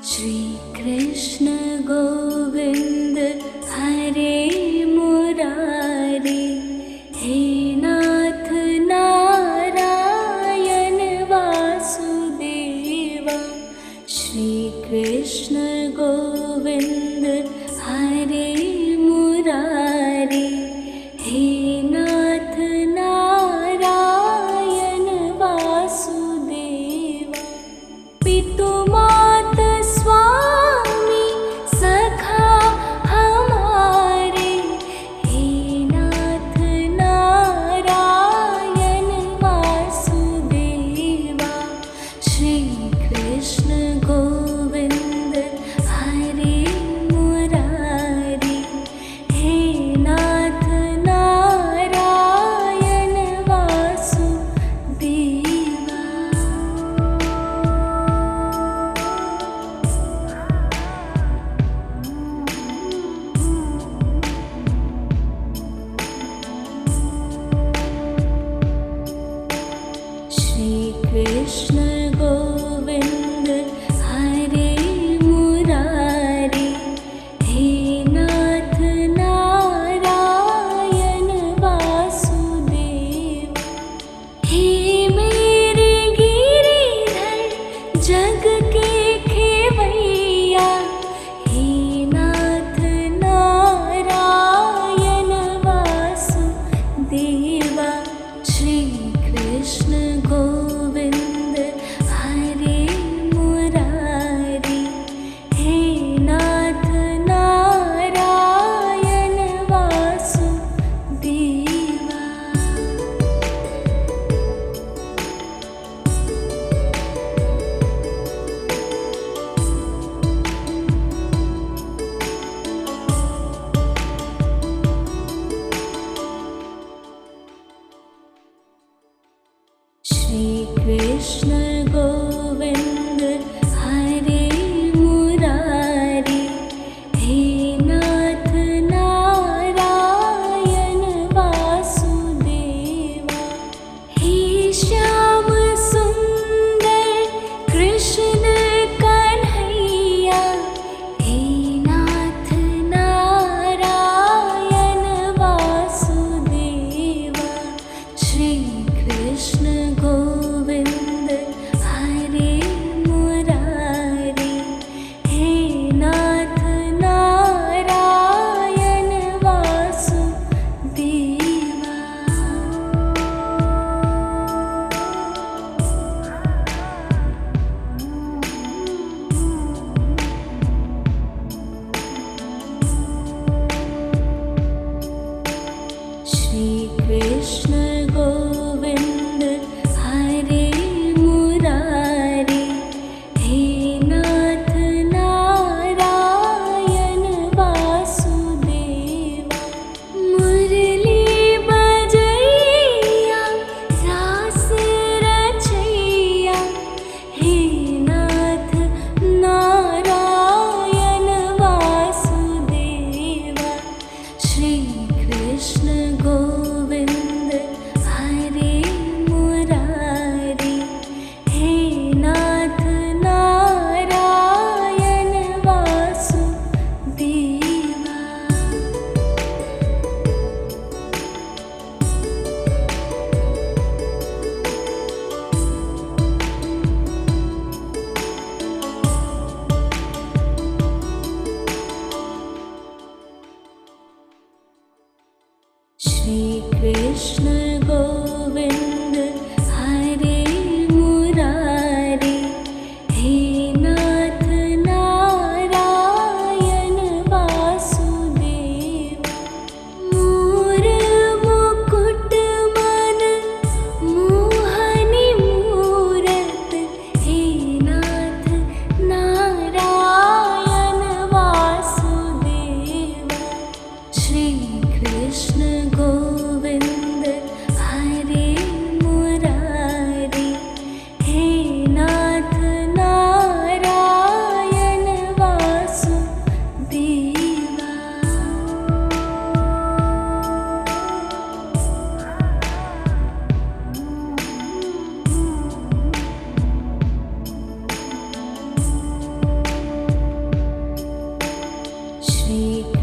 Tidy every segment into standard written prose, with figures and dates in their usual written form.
श्री कृष्ण गोविंद हरे मुरारी, हे नाथ नारायण वासुदेवा। श्री कृष्ण गोविंद हरे मुरारी, हे नाथ नारायण वासुदेवा। पितु मात स्वामी सखा हमारे, हे नाथ नारायण वासुदेवा। श्री कृष्ण गोविंद हरे मुरारी,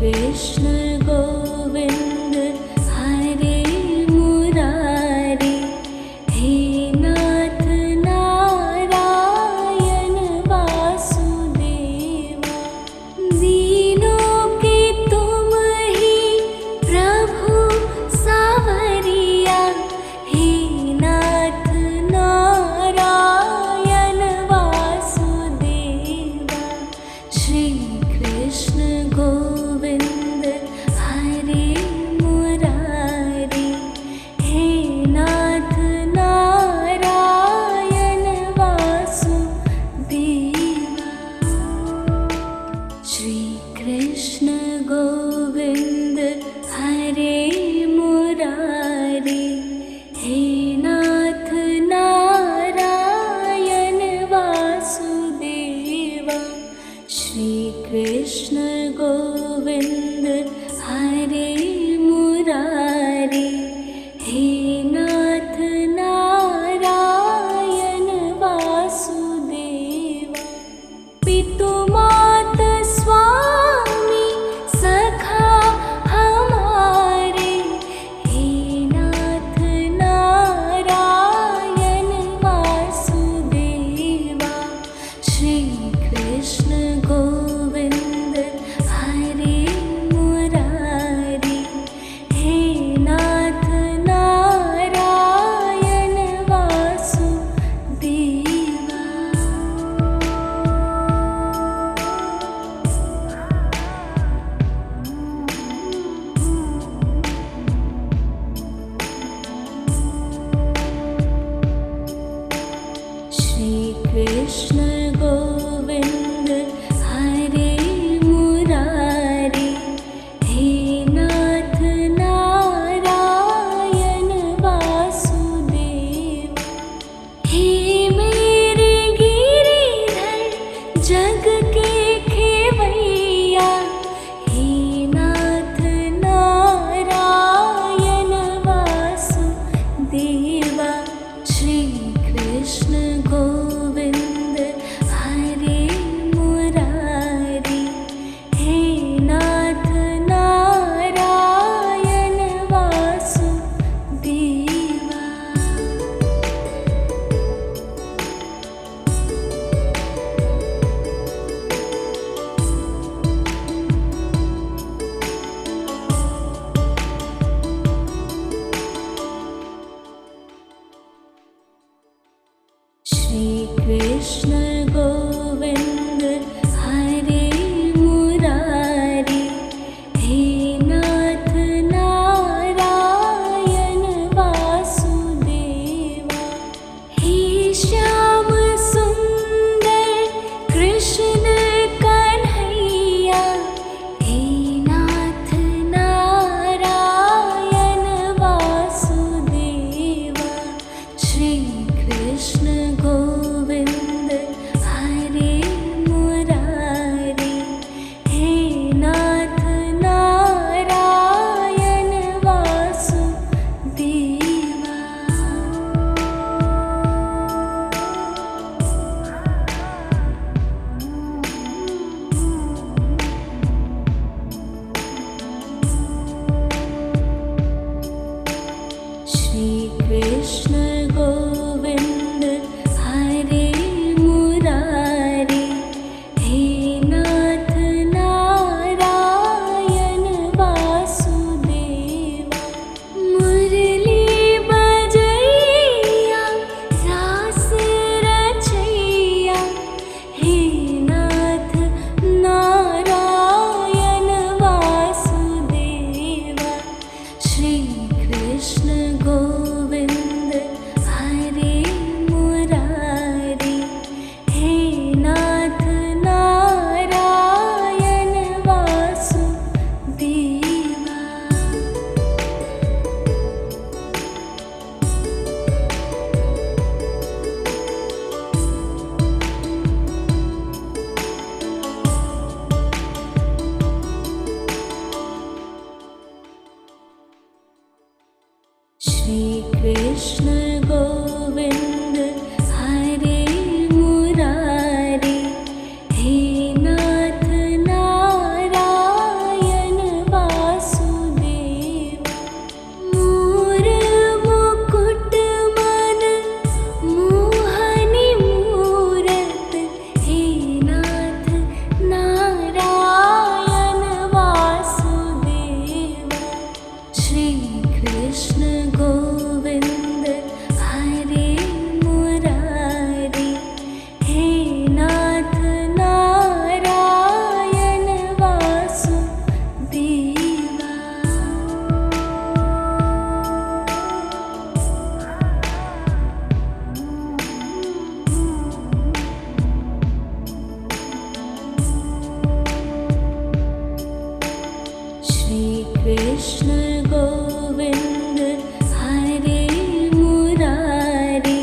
कृष्ण गोविंद हरे मुरारी, हे नाथ नारायण वासुदेवा। दीनों के तुम ही प्रभु सावरिया, हे नाथ नारायण वासुदेवा। श्री कृष्ण गोविंद हरे मुरारी, हे नाथ नारायण वासुदेवा। श्री कृष्ण गोविंद हरे मुरारी, हे नाथ नारायण वासुदेवा। श्री कृष्ण गोविंद हरे मुरारी, हे नाथ नारायण वासुदेवा। पितु मात स्वामी सखा हमारे, हे नाथ नारायण वासुदेवा। श्री कृष्ण गोविंद हरे मुरारी, हे नाथ नारायण वासुदेवा। श्री कृष्ण गोविंद हरे मुरारी, हे नाथ नारायण वासुदेवा। हे मेरे गिरिधर जग के खेवैया, हे नाथ नारायण वासुदेवा। श्री कृष्ण गोविंद हरे मुरारी, हे नाथ नारायण वासुदेवा। कृष्ण गोविंद हरे मुरारी,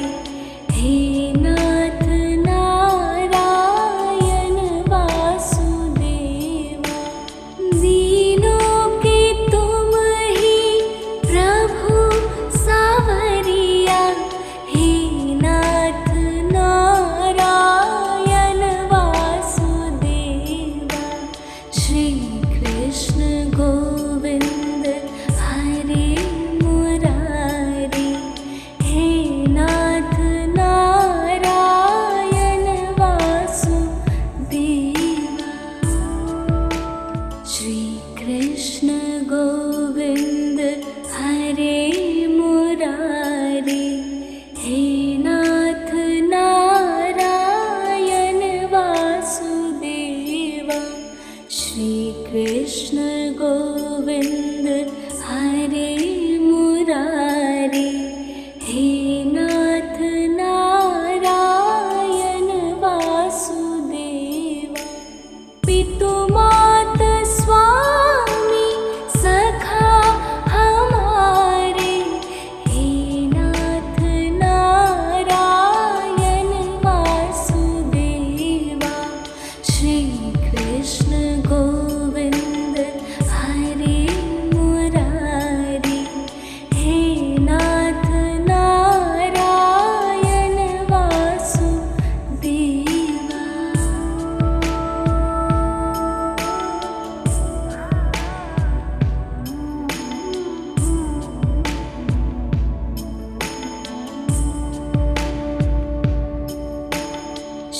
हे नाथ नारायण वासुदेवा। दीनों के तुम ही प्रभु सावरिया, हे नाथ नारायण वासुदेवा। श्री कृष्ण गोविंद हरे मुरारी, हे नाथ नारायण वासुदेवा। श्री कृष्ण गोविंद हरे मुरारी, हे नाथ नारायण वासुदेवा। श्री कृष्ण गोविंद हरे मुरारी, हे नाथ नारायण वासुदेवा। पितु मात स्वामी सखा हमारे, हे नाथ नारायण वासुदेवा। श्री कृष्ण गोविंद हरे मुरारी, हे नाथ नारायण वासुदेवा।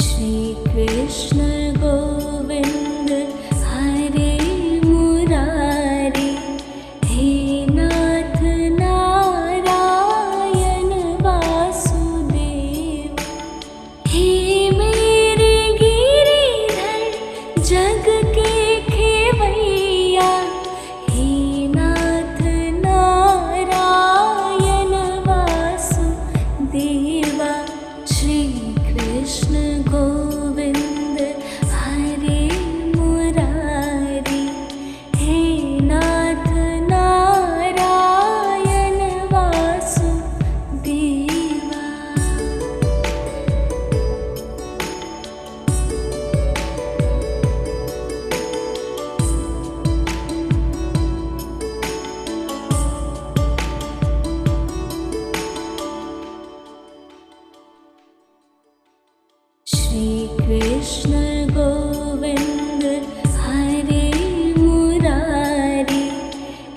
श्री कृष्ण गोविंद हरे मुरारी, हे नाथ नारायण वासुदेवा। हे मेरे गिरिधर जग के खेवैया, हे नाथ नारायण वासुदेवा। श्री कृष्ण गोविंद हरे मुरारी, हे नाथ नारायण वासुदेवा। श्री कृष्ण गोविंद हरे मुरारी,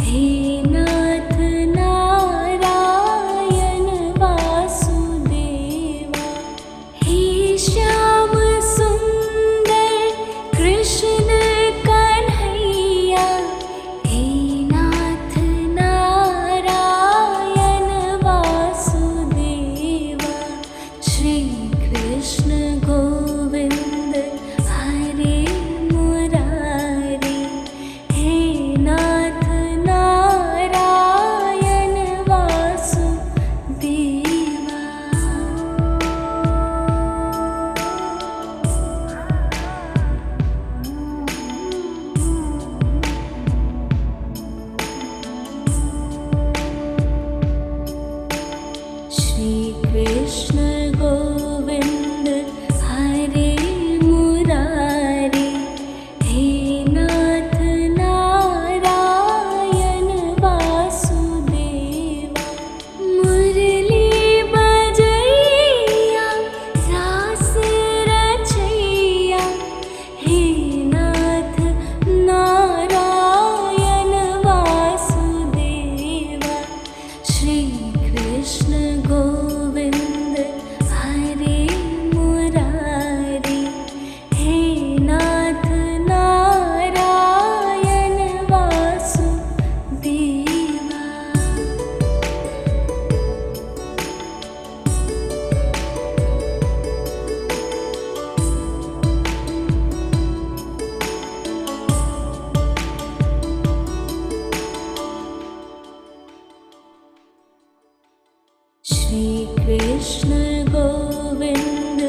हे नाथ नारायण वासुदेवा। हे श्याम सुंदर कृष्ण कन्हैया, हे नाथ नारायण वासुदेवा। श्री कृष्ण गोविंद हरे मुरारी, हे नाथ नारायण वासुदेवा। श्री कृष्ण गोविंद हरे मुरारी, हे नाथ नारायण वासुदेवा। मुरली बजैया रास रचैया, हे नाथ नारायण वासुदेवा। श्री कृष्ण गोविंद हरे मुरारी, हे नाथ नारायण वासुदेवा। श्री कृष्ण गोविंद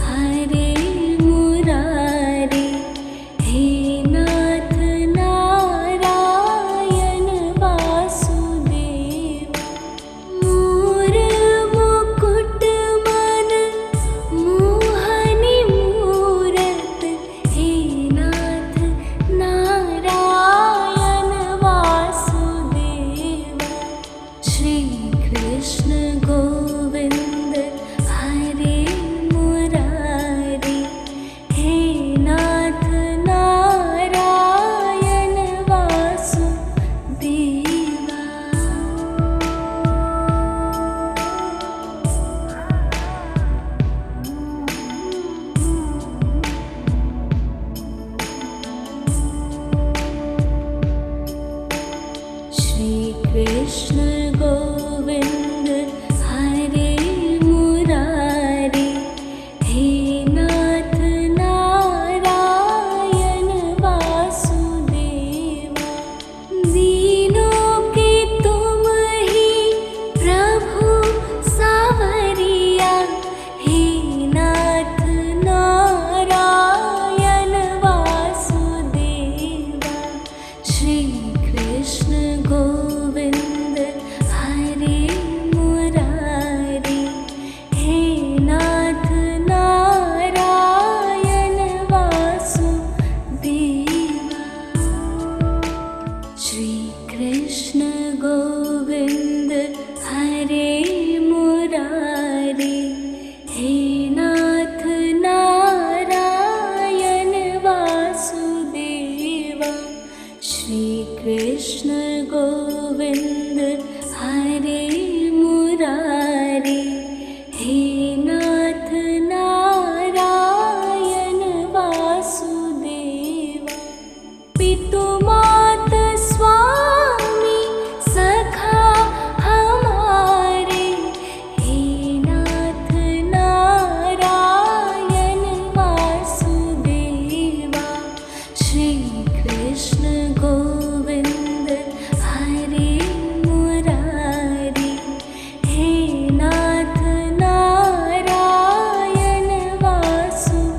हरे मुरारी, गोविन्द हरे मुरारी हे नाथ नारायण वासुदेवा पितु मात स्वामी सखा हमारे हे नाथ नारायण वासुदेवा श्री कृष्ण गोविन्द हरे मुरारी हे नाथ नारायण वासुदेवा।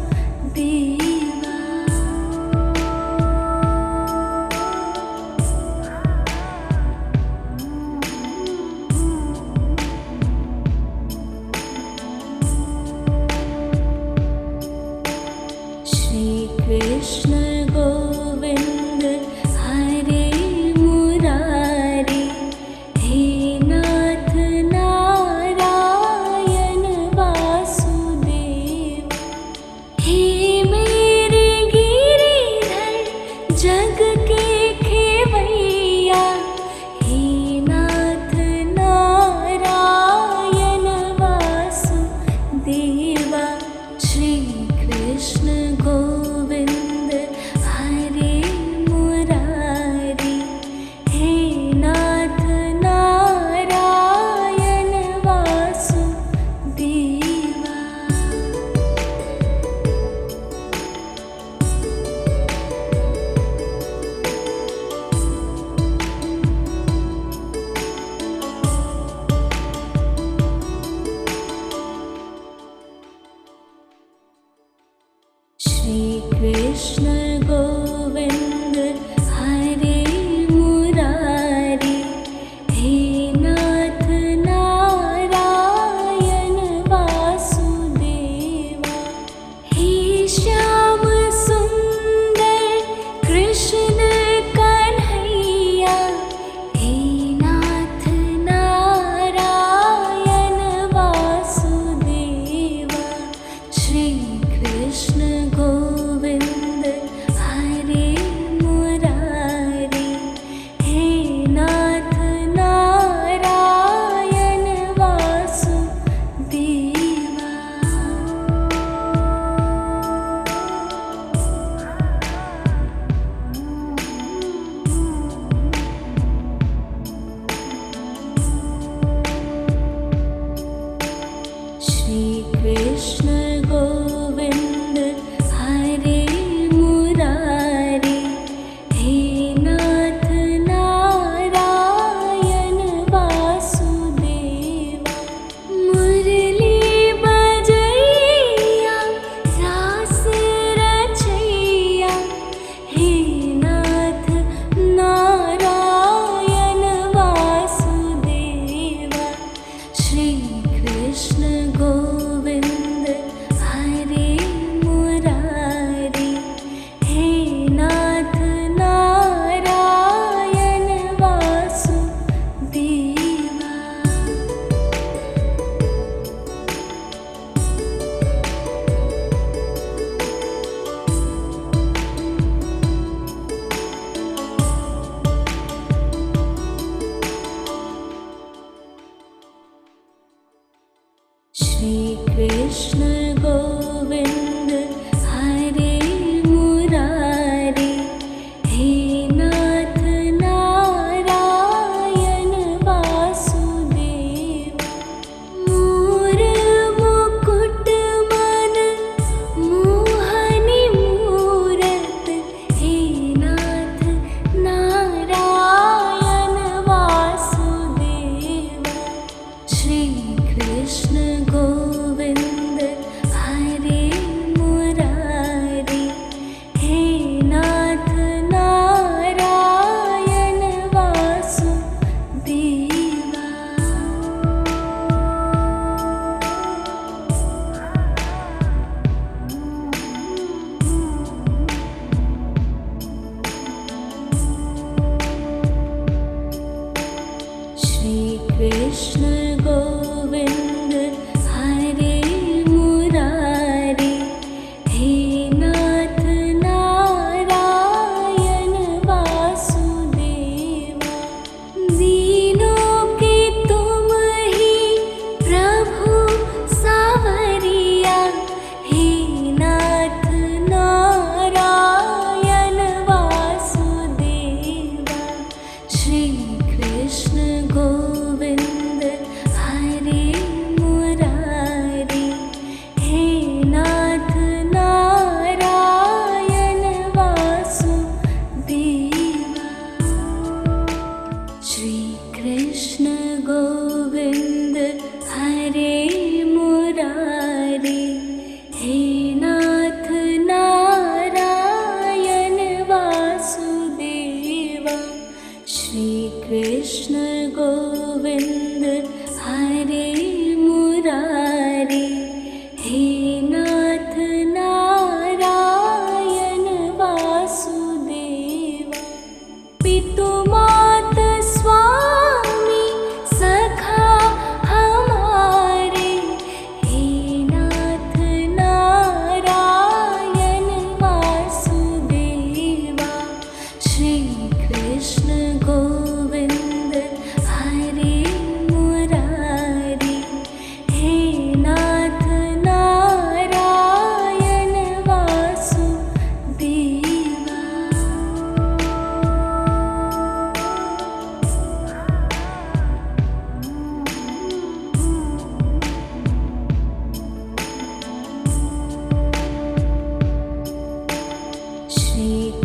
श्री कृष्ण गोविन्द हरे मुरारी हे नाथ नारायण वासुदेव हे मेरे गिरिधर जग के खेवैया हे नाथ नारायण वासुदेवा श्री कृष्ण गोविन्द हरे मुरारी हे नाथ नारायण वासुदेवा। श्री कृष्ण गोविन्द हरे मुरारी हे नाथ नारायण वासुदेवा हे श्याम सुन्दर कृष्ण कन्हैया हे नाथ नारायण वासुदेवा श्री कृष्ण गोविन्द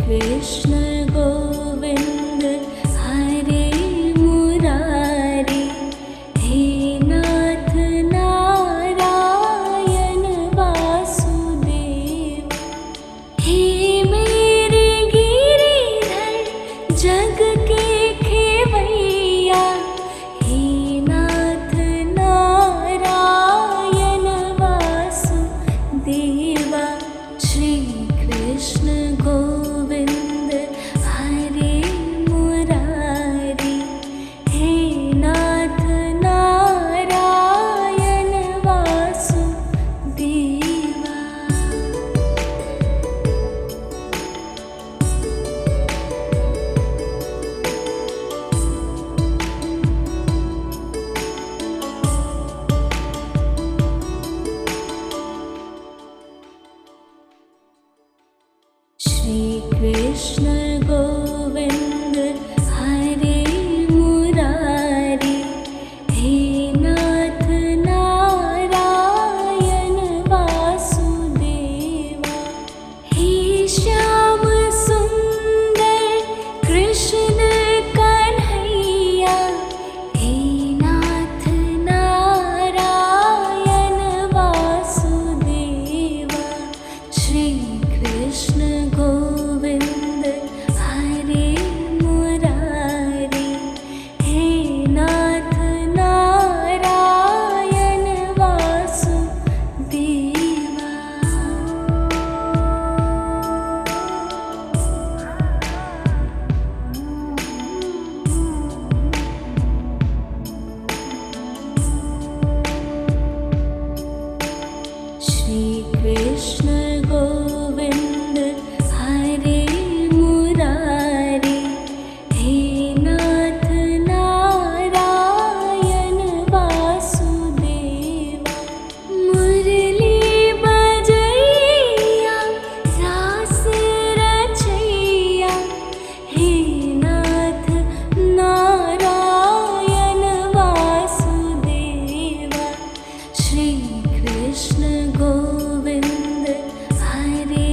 कृष्ण गोविंद हरे मुरारी, हे नाथ नारायण वासुदेव, हे मेरे गिरिधर जग के खेवैया, हे नाथ नारायण वासुदेवा। श्री कृष्ण गोविंद हरे मुरारी, हे नाथ नारायण वासुदेवा। श्री कृष्ण गोविंद हरे मुरारी, हे नाथ नारायण वासुदेवा। हे श्याम सुंदर कृष्ण कन्हैया, हे नाथ नारायण वासुदेवा। श्री कृष्ण गोविंद हरे मुरारी, हे नाथ नारायण वासुदेवा। श्री कृष्ण गोविंद हरे मुरारी, हे नाथ नारायण वासुदेवा। मुरली बजैया रास रचैया, हे नाथ नारायण वासुदेवा। श्री कृष्ण गोविंद हरे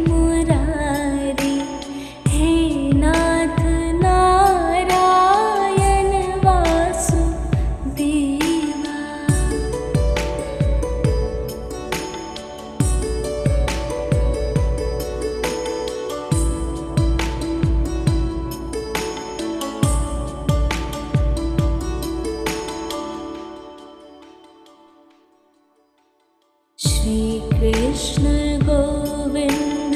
मुरारी, हे नाथ नारायण वासुदेवा। श्री कृष्ण गोविंद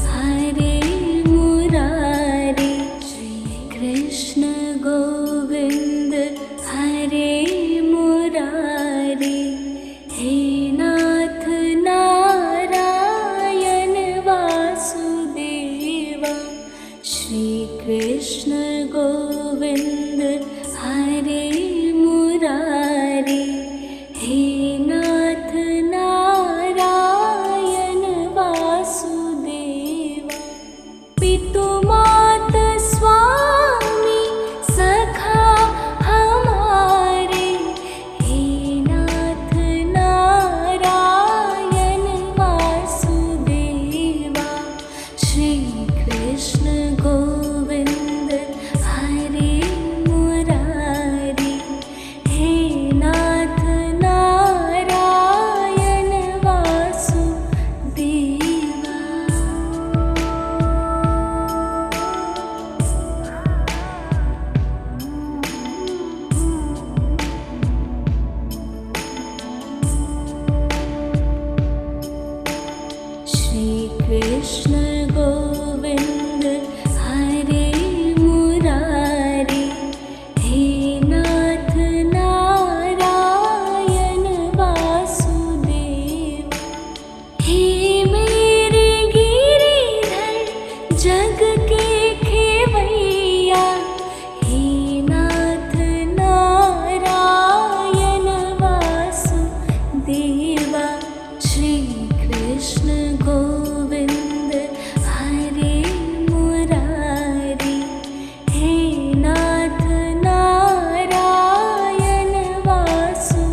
हरे मुरारी, श्री कृष्ण गोविंद हरे मुरारी, हे नाथ नारायण वासुदेवा। श्री कृष्ण गोविंद हरे मुरारी, हे नाथ नारायण वासुदेवा। पितु मात स्वामी सखा हमारे, हे नाथ नारायण वासुदेवा। श्री कृष्ण गोविंद हरे मुरारी, हे नाथ नारायण वासुदेवा। श्री कृष्ण गोविंद हरे मुरारी, हे नाथ नारायण वासुदेवा। हे मेरे गिरिधर जग के खेवैया, हे नाथ नारायण वासुदेवा। श्री कृष्ण गोविंद हरे मुरारी, हे नाथ नारायण वासुदेवा।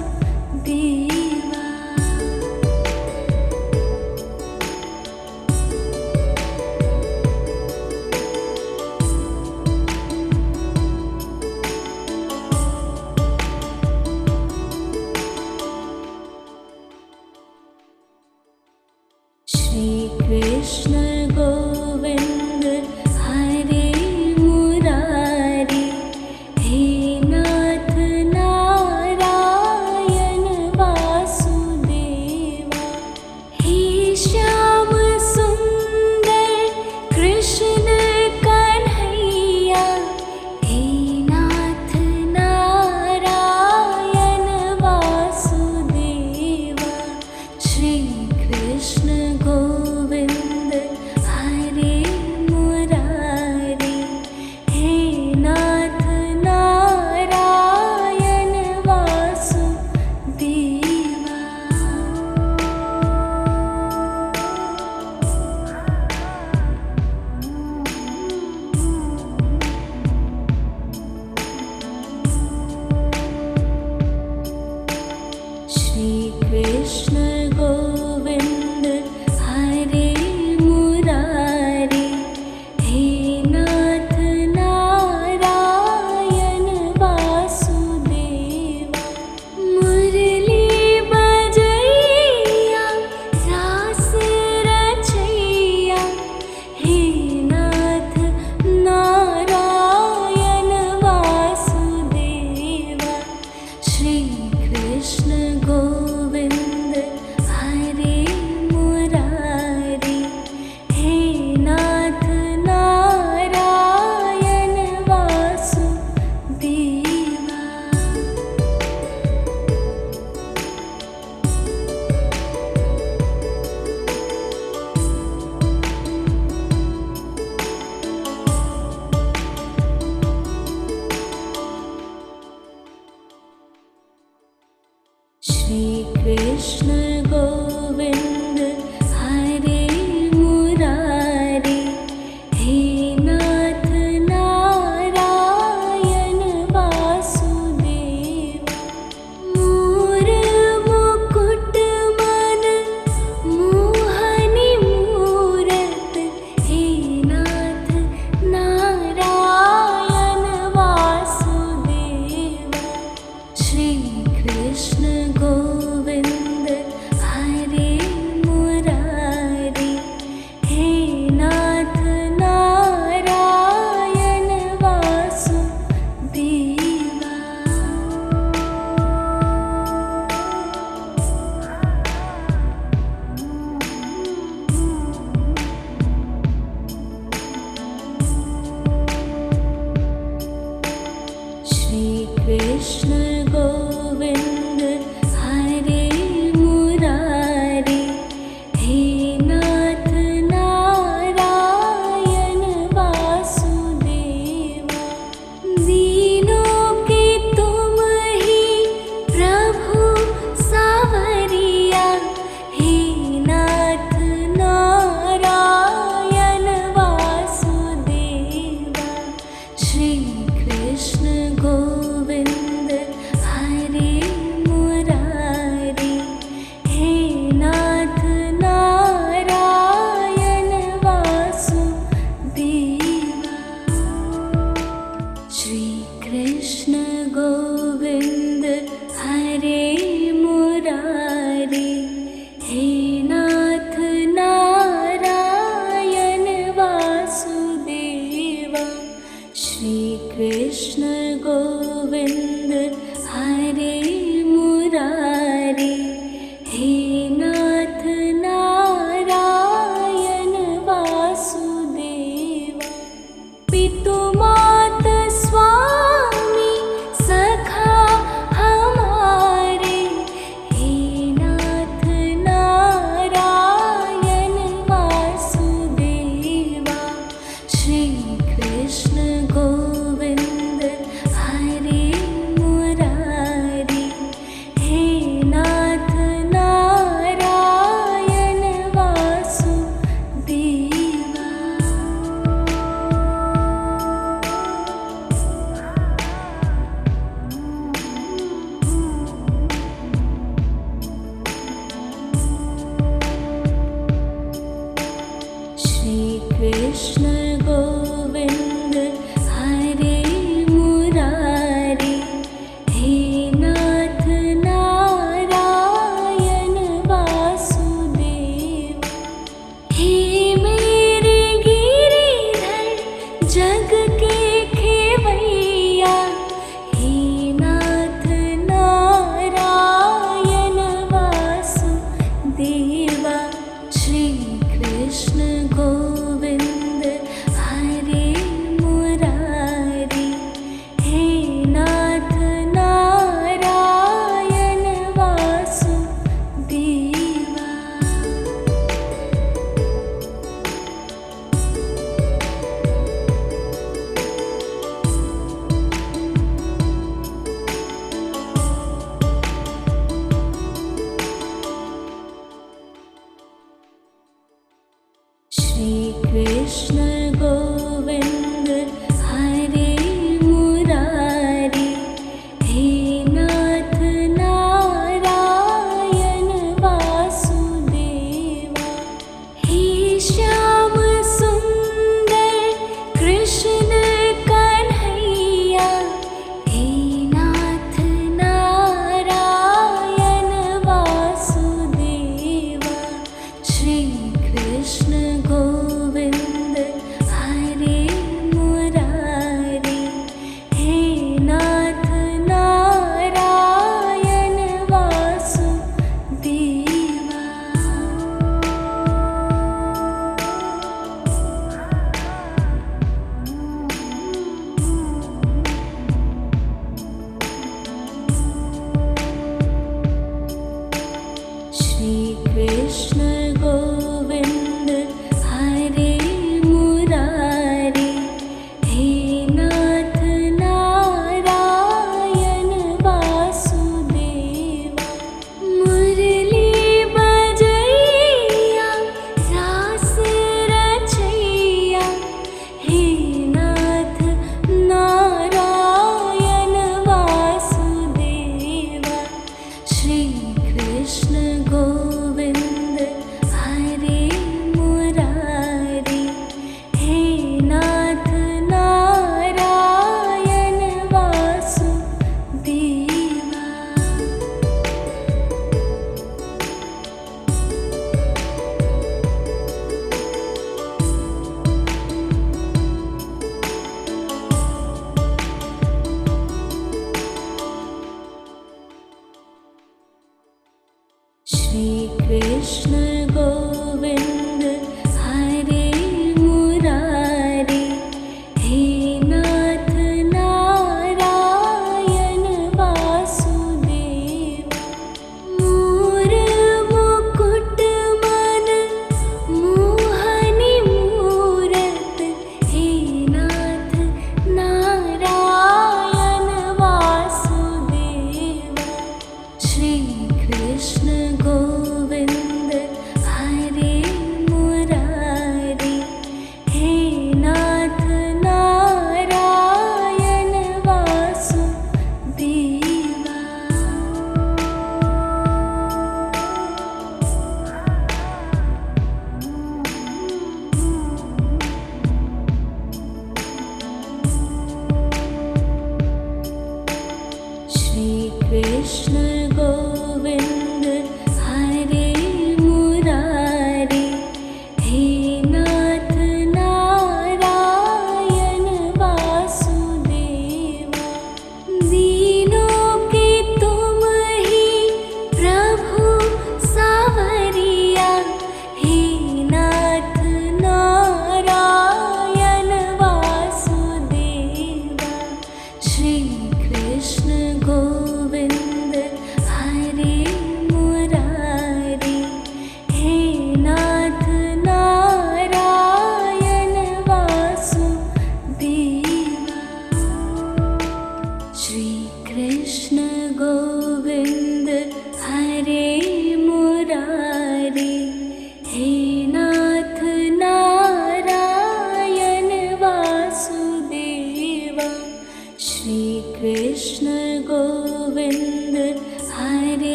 कृष्ण गोविंद हरे मुरारी, हे नाथ नारायण वासुदेव, हे मेरे गिरिधर जग के खेवैया, हे नाथ नारायण वासुदेवा। श्री कृष्ण गोविंद हरे मुरारी, हे नाथ नारायण वासुदेवा। श्री कृष्ण गोविंद हरे मुरारी, हे नाथ नारायण वासुदेवा। हे श्याम सुंदर कृष्ण कन्हैया, हे नाथ नारायण वासुदेवा। श्री कृष्ण गोविंद हरे मुरारी, हे नाथ नारायण वासुदेवा। श्री कृष्ण गोविंद हरे मुरारी, हे नाथ नारायण वासुदेवा। मुरली बजैया रास रचैया, हे नाथ नारायण वासुदेवा। श्री कृष्ण गोविंद हरे मुरारी, हे नाथ नारायण वासुदेवा। श्री कृष्ण गोविंद हरे मुरारी,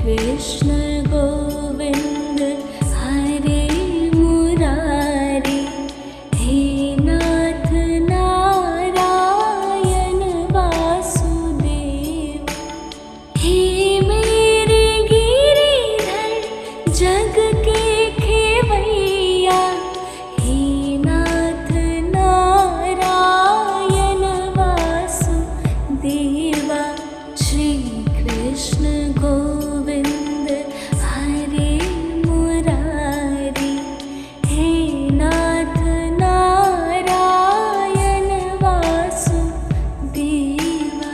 कृष्ण गोविंद हरे मुरारी, हे नाथ नारायण वासुदेव, हे मेरे गिरिधर जग के खेवैया, हे नाथ नारायण वासुदेवा। श्री कृष्ण गोविंद हरे मुरारी, हे नाथ नारायण वासुदेवा।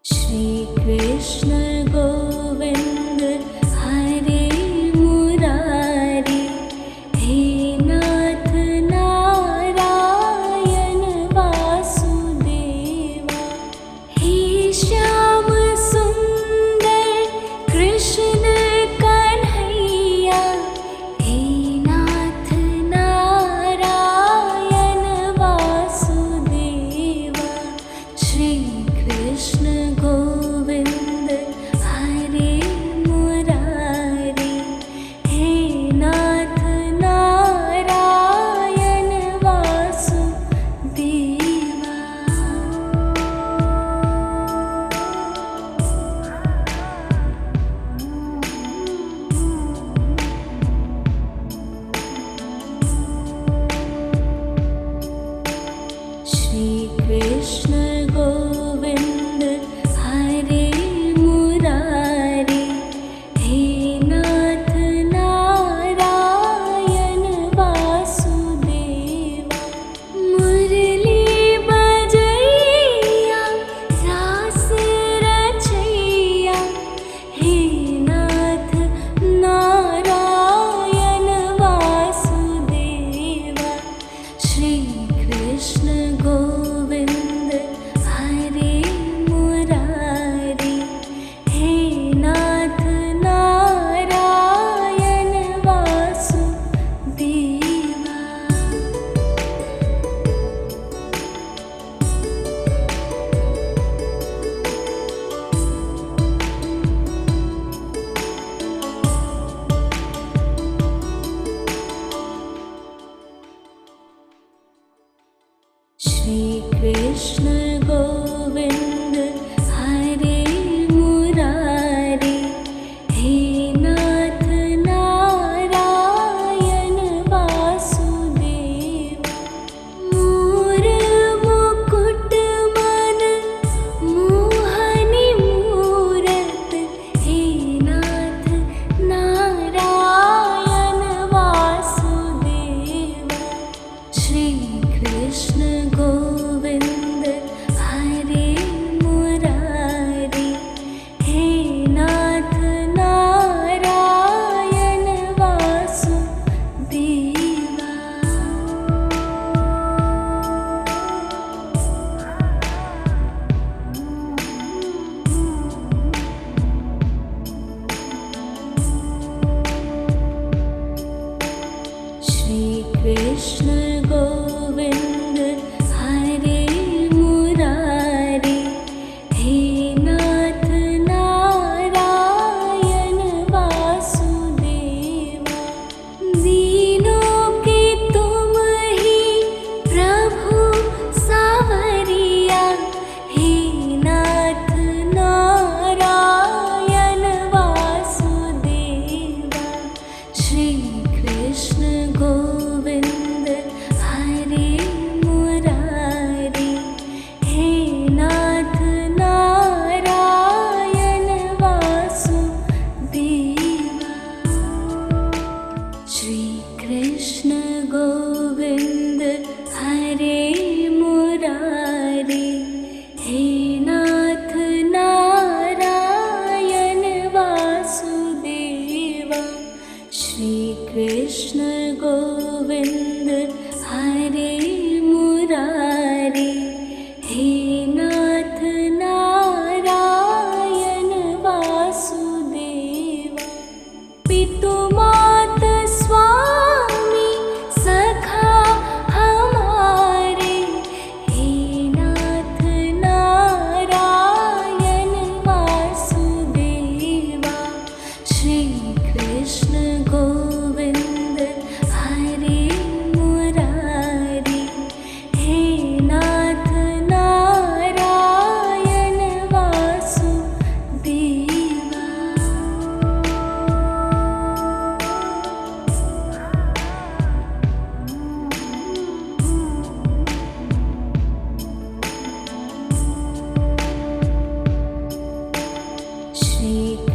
श्री कृष्ण गोविंद हरे मुरारी, हे नाथ नारायण वासुदेवा। हे श्याम सुंदर कृष्ण कन्हैया, हे नाथ नारायण वासुदेवा। श्री कृष्ण गोविंद हरे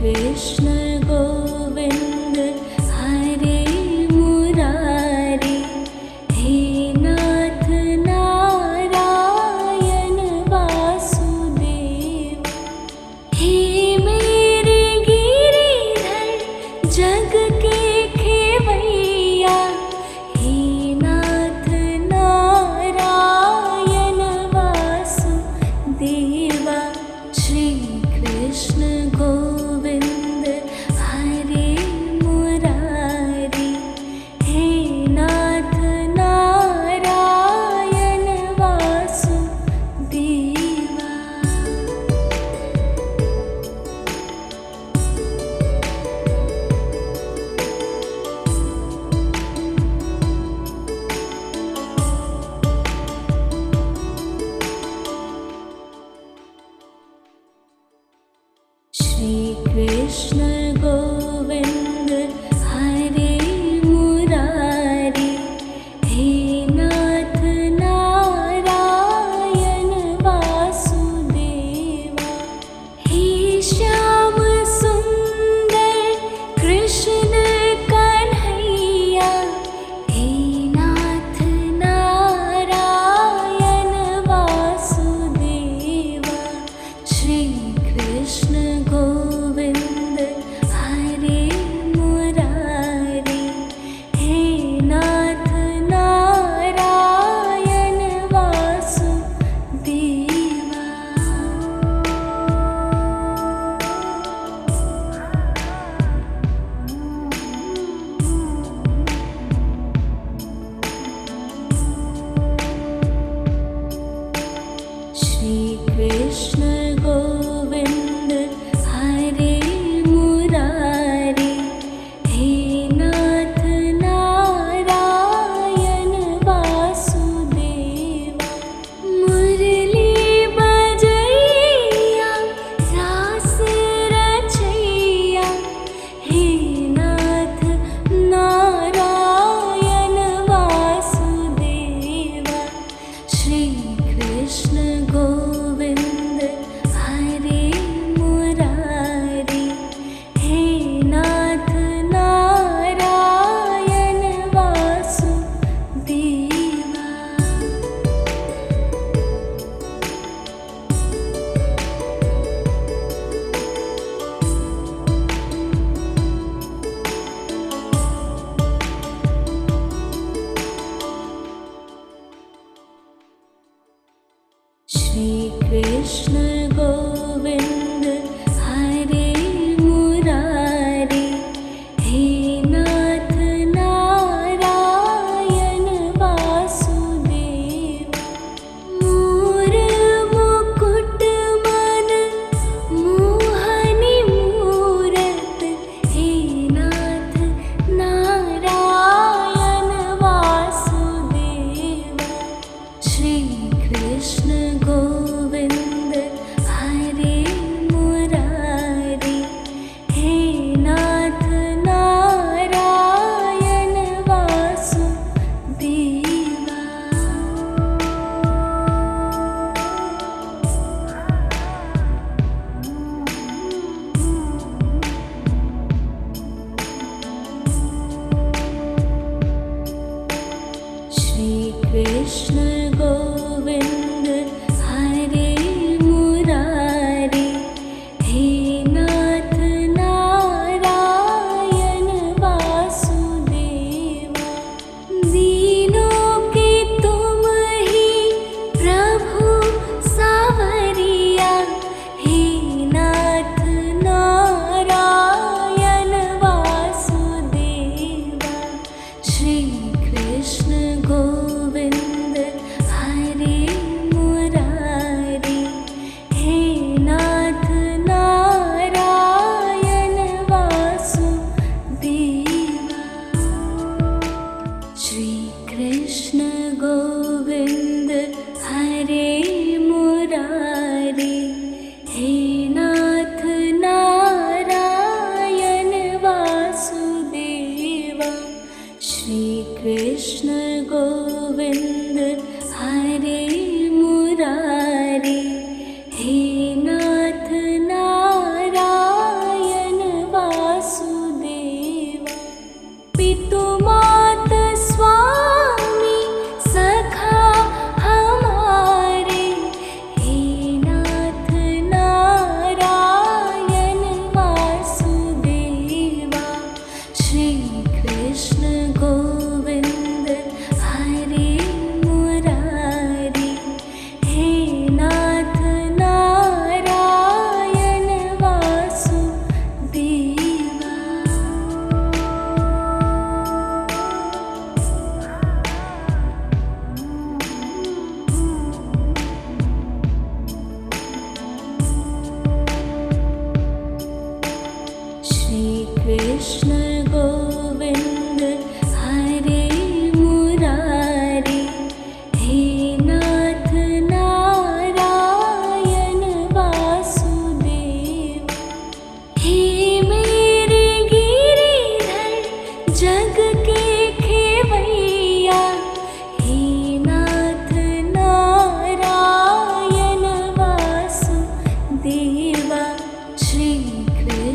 कृष्ण गोविंद हरे मुरारी, हे नाथ नारायण वासुदेव, हे मेरे गिरिधर जग के खेवैया, हे नाथ नारायण वासुदेवा। श्री कृष्ण गोविंद हरे मुरारी, हे नाथ नारायण वासुदेवा। श्री कृष्ण गोविंद हरे मुरारी, हे नाथ नारायण वासुदेवा। हे श्याम सुंदर कृष्ण कन्हैया, हे नाथ नारायण वासुदेवा। श्री कृष्ण गोविंद हरे मुरारी, हे नाथ नारायण वासुदेवा। श्री कृष्ण गोविंद हरे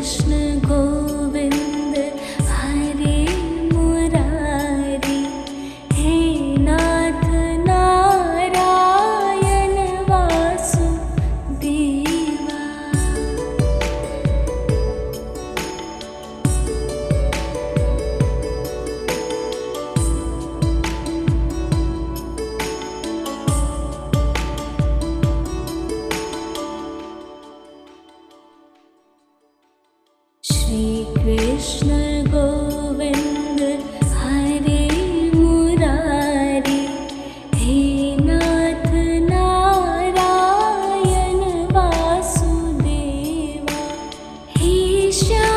कृष्ण गोविंद हरे मुरारी, हे नाथ नारायण वासुदेवा। श्री कृष्ण गोविंद हरे मुरारी, हे नाथ नारायण वासुदेवा। हे श्याम